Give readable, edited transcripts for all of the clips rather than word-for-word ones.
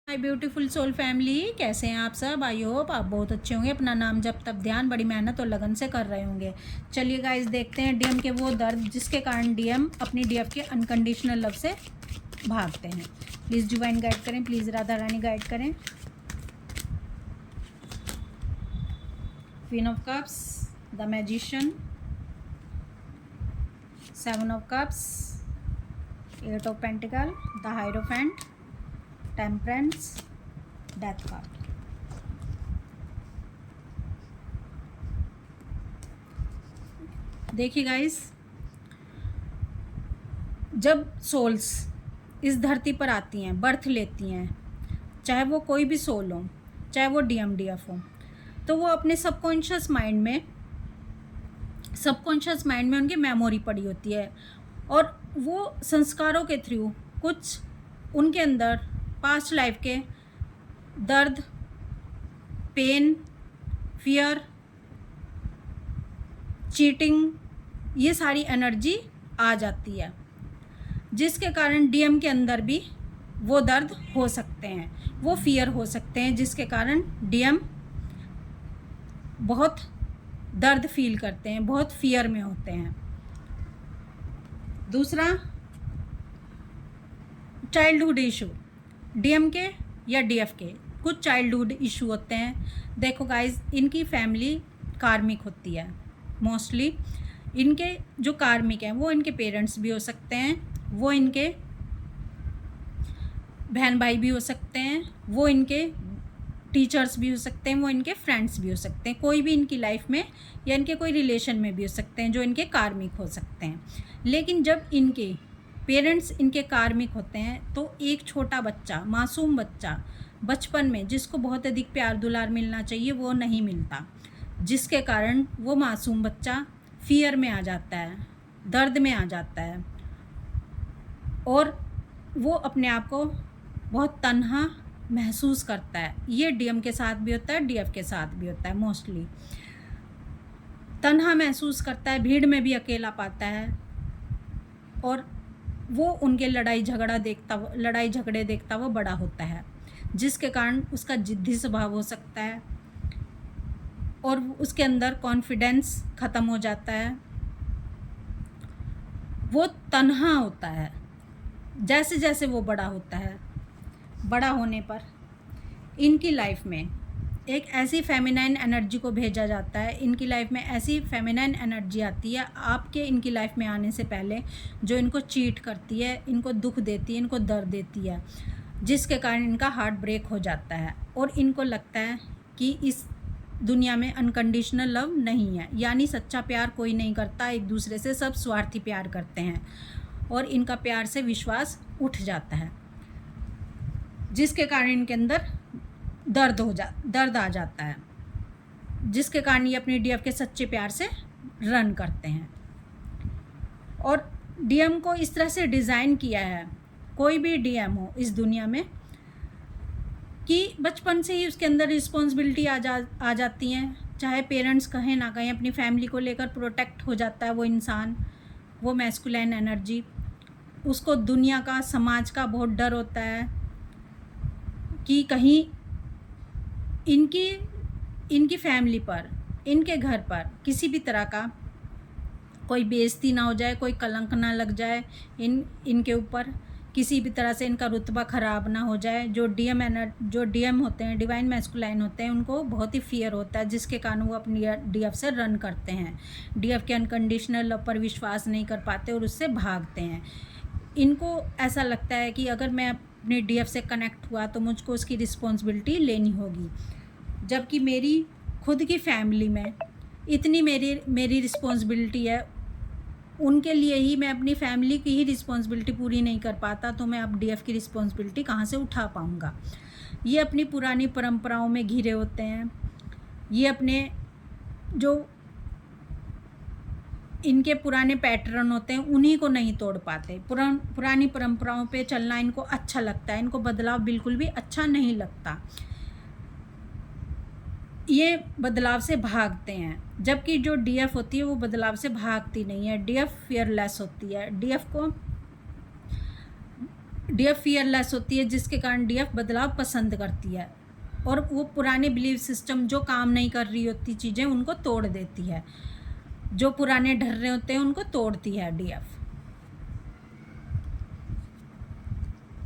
हाय beautiful soul family, कैसे हैं आप सब। आई होप आप बहुत अच्छे होंगे। अपना नाम जब तब ध्यान बड़ी मेहनत और लगन से कर रहे होंगे। चलिए गाइस, देखते हैं डीएम के वो दर्द जिसके कारण डीएम अपनी डीएफ के अनकंडीशनल लव से भागते हैं। प्लीज़ डिवाइन गाइड करें, प्लीज़ राधा रानी गाइड करें। Queen of cups, the magician, 7 of cups, 8 of pentacle, the hierophant, temperance, death card. देखिए गाइस, जब सोल्स इस धरती पर आती हैं, बर्थ लेती हैं, चाहे वो कोई भी सोल हो, चाहे वो डीएफ हो, तो वो अपने सबकॉन्शियस माइंड में उनकी मेमोरी पड़ी होती है और वो संस्कारों के थ्रू कुछ उनके अंदर पास्ट लाइफ के दर्द, पेन, फियर, चीटिंग, ये सारी एनर्जी आ जाती है, जिसके कारण डीएम के अंदर भी वो दर्द हो सकते हैं, वो फियर हो सकते हैं, जिसके कारण डीएम बहुत दर्द फील करते हैं, बहुत फियर में होते हैं। दूसरा, चाइल्डहुड इशू, डीएम के या डीएफ के कुछ चाइल्डहुड इशू होते हैं। देखो गाइस, इनकी फैमिली कार्मिक होती है मोस्टली। इनके जो कार्मिक हैं वो इनके पेरेंट्स भी हो सकते हैं, वो इनके बहन भाई भी हो सकते हैं, वो इनके टीचर्स भी हो सकते हैं, वो इनके फ्रेंड्स भी हो सकते हैं, कोई भी इनकी लाइफ में या इनके कोई रिलेशन में भी हो सकते हैं जो इनके कार्मिक हो सकते हैं। लेकिन जब इनके पेरेंट्स इनके कार्मिक होते हैं तो एक छोटा बच्चा, मासूम बच्चा, बचपन में जिसको बहुत अधिक प्यार दुलार मिलना चाहिए वो नहीं मिलता, जिसके कारण वो मासूम बच्चा फियर में आ जाता है, दर्द में आ जाता है और वो अपने आप को बहुत तन्हा महसूस करता है। ये डीएम के साथ भी होता है, डीएफ के साथ भी होता है। मोस्टली तन्हा महसूस करता है, भीड़ में भी अकेला पाता है और वो उनके लड़ाई झगड़े देखता वो बड़ा होता है, जिसके कारण उसका जिद्दी स्वभाव हो सकता है और उसके अंदर कॉन्फिडेंस ख़त्म हो जाता है, वो तन्हा होता है। जैसे जैसे वो बड़ा होता है, बड़ा होने पर इनकी लाइफ में एक ऐसी फेमिनाइन एनर्जी को भेजा जाता है, इनकी लाइफ में ऐसी फेमिनाइन एनर्जी आती है आपके इनकी लाइफ में आने से पहले, जो इनको चीट करती है, इनको दुख देती है, इनको दर्द देती है, जिसके कारण इनका हार्ट ब्रेक हो जाता है और इनको लगता है कि इस दुनिया में अनकंडीशनल लव नहीं है, यानी सच्चा प्यार कोई नहीं करता, एक दूसरे से सब स्वार्थी प्यार करते हैं और इनका प्यार से विश्वास उठ जाता है, जिसके कारण इनके अंदर दर्द आ जाता है, जिसके कारण ये अपनी डीएफ के सच्चे प्यार से रन करते हैं। और डीएम को इस तरह से डिज़ाइन किया है, कोई भी डीएम हो इस दुनिया में, कि बचपन से ही उसके अंदर रिस्पॉन्सिबिलिटी आ जाती हैं, चाहे पेरेंट्स कहें ना कहें, अपनी फैमिली को लेकर प्रोटेक्ट हो जाता है वो इंसान, वो मैस्कुलाइन एनर्जी। उसको दुनिया का, समाज का बहुत डर होता है कि कहीं इनकी फैमिली पर, इनके घर पर किसी भी तरह का कोई बेइज्जती ना हो जाए, कोई कलंक ना लग जाए इनके ऊपर, किसी भी तरह से इनका रुतबा ख़राब ना हो जाए। जो डीएम होते हैं, डिवाइन मैस्कुलाइन होते हैं, उनको बहुत ही फियर होता है, जिसके कारण वो अपनी डीएफ से रन करते हैं, डीएफ के अनकंडीशनल लव पर विश्वास नहीं कर पाते और उससे भागते हैं। इनको ऐसा लगता है कि अगर मैं अपने डीएफ से कनेक्ट हुआ तो मुझको उसकी रिस्पॉन्सिबिलिटी लेनी होगी, जबकि मेरी खुद की फैमिली में इतनी मेरी रिस्पॉन्सिबिलिटी है, उनके लिए ही मैं अपनी फैमिली की ही रिस्पॉन्सिबिलिटी पूरी नहीं कर पाता, तो मैं अब डीएफ की रिस्पॉन्सिबिलिटी कहाँ से उठा पाऊँगा। ये अपनी पुरानी परंपराओं में घिरे होते हैं, ये अपने जो इनके पुराने पैटर्न होते हैं उन्हीं को नहीं तोड़ पाते। पुरानी परंपराओं पे चलना इनको अच्छा लगता है, इनको बदलाव बिल्कुल भी अच्छा नहीं लगता, ये बदलाव से भागते हैं। जबकि जो डीएफ होती है वो बदलाव से भागती नहीं है, डीएफ फियरलेस होती है। डीएफ को डीएफ फियरलेस होती है, जिसके कारण डीएफ बदलाव पसंद करती है और वो पुराने बिलीव सिस्टम, जो काम नहीं कर रही होती चीज़ें, उनको तोड़ देती है। जो पुराने ढर्रे होते हैं उनको तोड़ती है डीएफ।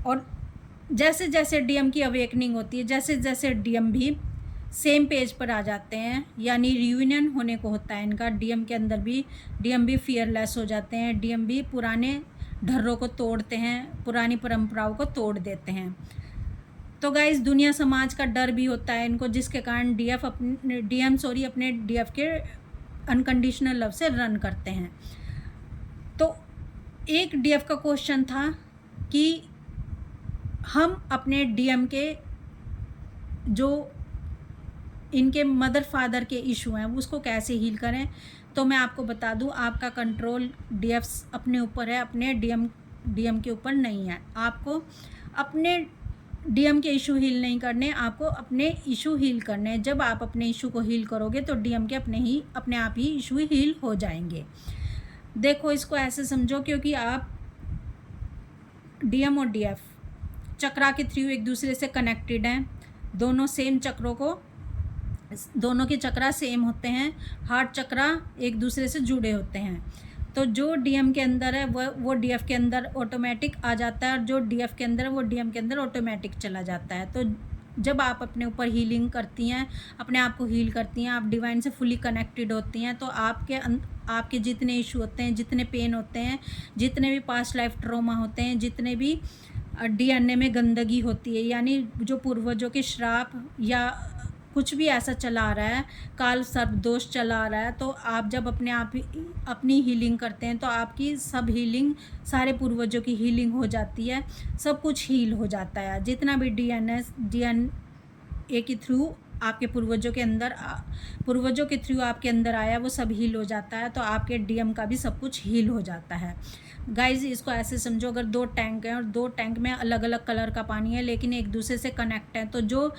और जैसे जैसे डीएम की अवेकनिंग होती है, जैसे जैसे डीएम भी सेम पेज पर आ जाते हैं, यानी रियूनियन होने को होता है इनका, डीएम के अंदर भी डीएम भी फियरलेस हो जाते हैं, डीएम भी पुराने ढर्रों को तोड़ते हैं, पुरानी परंपराओं को तोड़ देते हैं। तो गाइस, दुनिया समाज का डर भी होता है इनको, जिसके कारण डीएम अपने डीएफ के अनकंडीशनल लव से रन करते हैं। तो एक डीएफ का क्वेश्चन था कि हम अपने डीएम के जो इनके मदर फादर के इशू हैं उसको कैसे हील करें। तो मैं आपको बता दूं, आपका कंट्रोल डीएफ्स अपने ऊपर है, अपने डीएम के ऊपर नहीं है। आपको अपने डीएम के इशू हील नहीं करने, आपको अपने इशू हील करने हैं। जब आप अपने इशू को हील करोगे तो डीएम के अपने आप ही इशू हील हो जाएंगे। देखो, इसको ऐसे समझो, क्योंकि आप डीएम और डीएफ चक्रा के थ्रू एक दूसरे से कनेक्टेड हैं। दोनों सेम चक्रों को, दोनों के चक्रा सेम होते हैं, हार्ट चक्रा एक दूसरे से जुड़े होते हैं। तो जो डीएम के अंदर है वो डीएफ के अंदर ऑटोमेटिक आ जाता है, और जो डीएफ के अंदर है वो डीएम के अंदर ऑटोमेटिक चला जाता है। तो जब आप अपने ऊपर हीलिंग करती हैं, अपने आप को हील करती हैं, आप डिवाइन से फुली कनेक्टेड होती हैं, तो आपके जितने इशू होते हैं, जितने पेन होते हैं, जितने भी पास्ट लाइफ ट्रॉमा होते हैं, जितने भी डीएनए में गंदगी होती है, यानी जो पूर्वजों के श्राप या कुछ भी ऐसा चला आ रहा है, काल सर्प दोष चला आ रहा है, तो आप जब अपनी हीलिंग करते हैं तो आपकी सब हीलिंग, सारे पूर्वजों की हीलिंग हो जाती है, सब कुछ हील हो जाता है। जितना भी डीएनए के थ्रू आपके पूर्वजों के थ्रू आपके अंदर आया, वो सब हील हो जाता है। तो आपके डीएम का भी सब कुछ हील हो जाता है। गाइज, इसको ऐसे समझो, अगर 2 टैंक हैं और 2 टैंक में अलग अलग कलर का पानी है, लेकिन एक दूसरे से कनेक्ट है, तो जो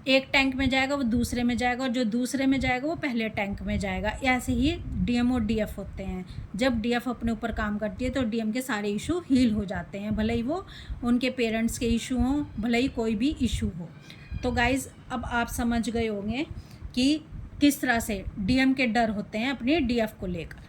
एक टैंक में जाएगा वो दूसरे में जाएगा, और जो दूसरे में जाएगा वो पहले टैंक में जाएगा। ऐसे ही डीएम और डीएफ होते हैं। जब डीएफ अपने ऊपर काम करती है तो डीएम के सारे इशू हील हो जाते हैं, भले ही वो उनके पेरेंट्स के इशू हों, भले ही कोई भी इशू हो। तो गाइज़, अब आप समझ गए होंगे कि किस तरह से डीएम के डर होते हैं अपने डीएफ को लेकर।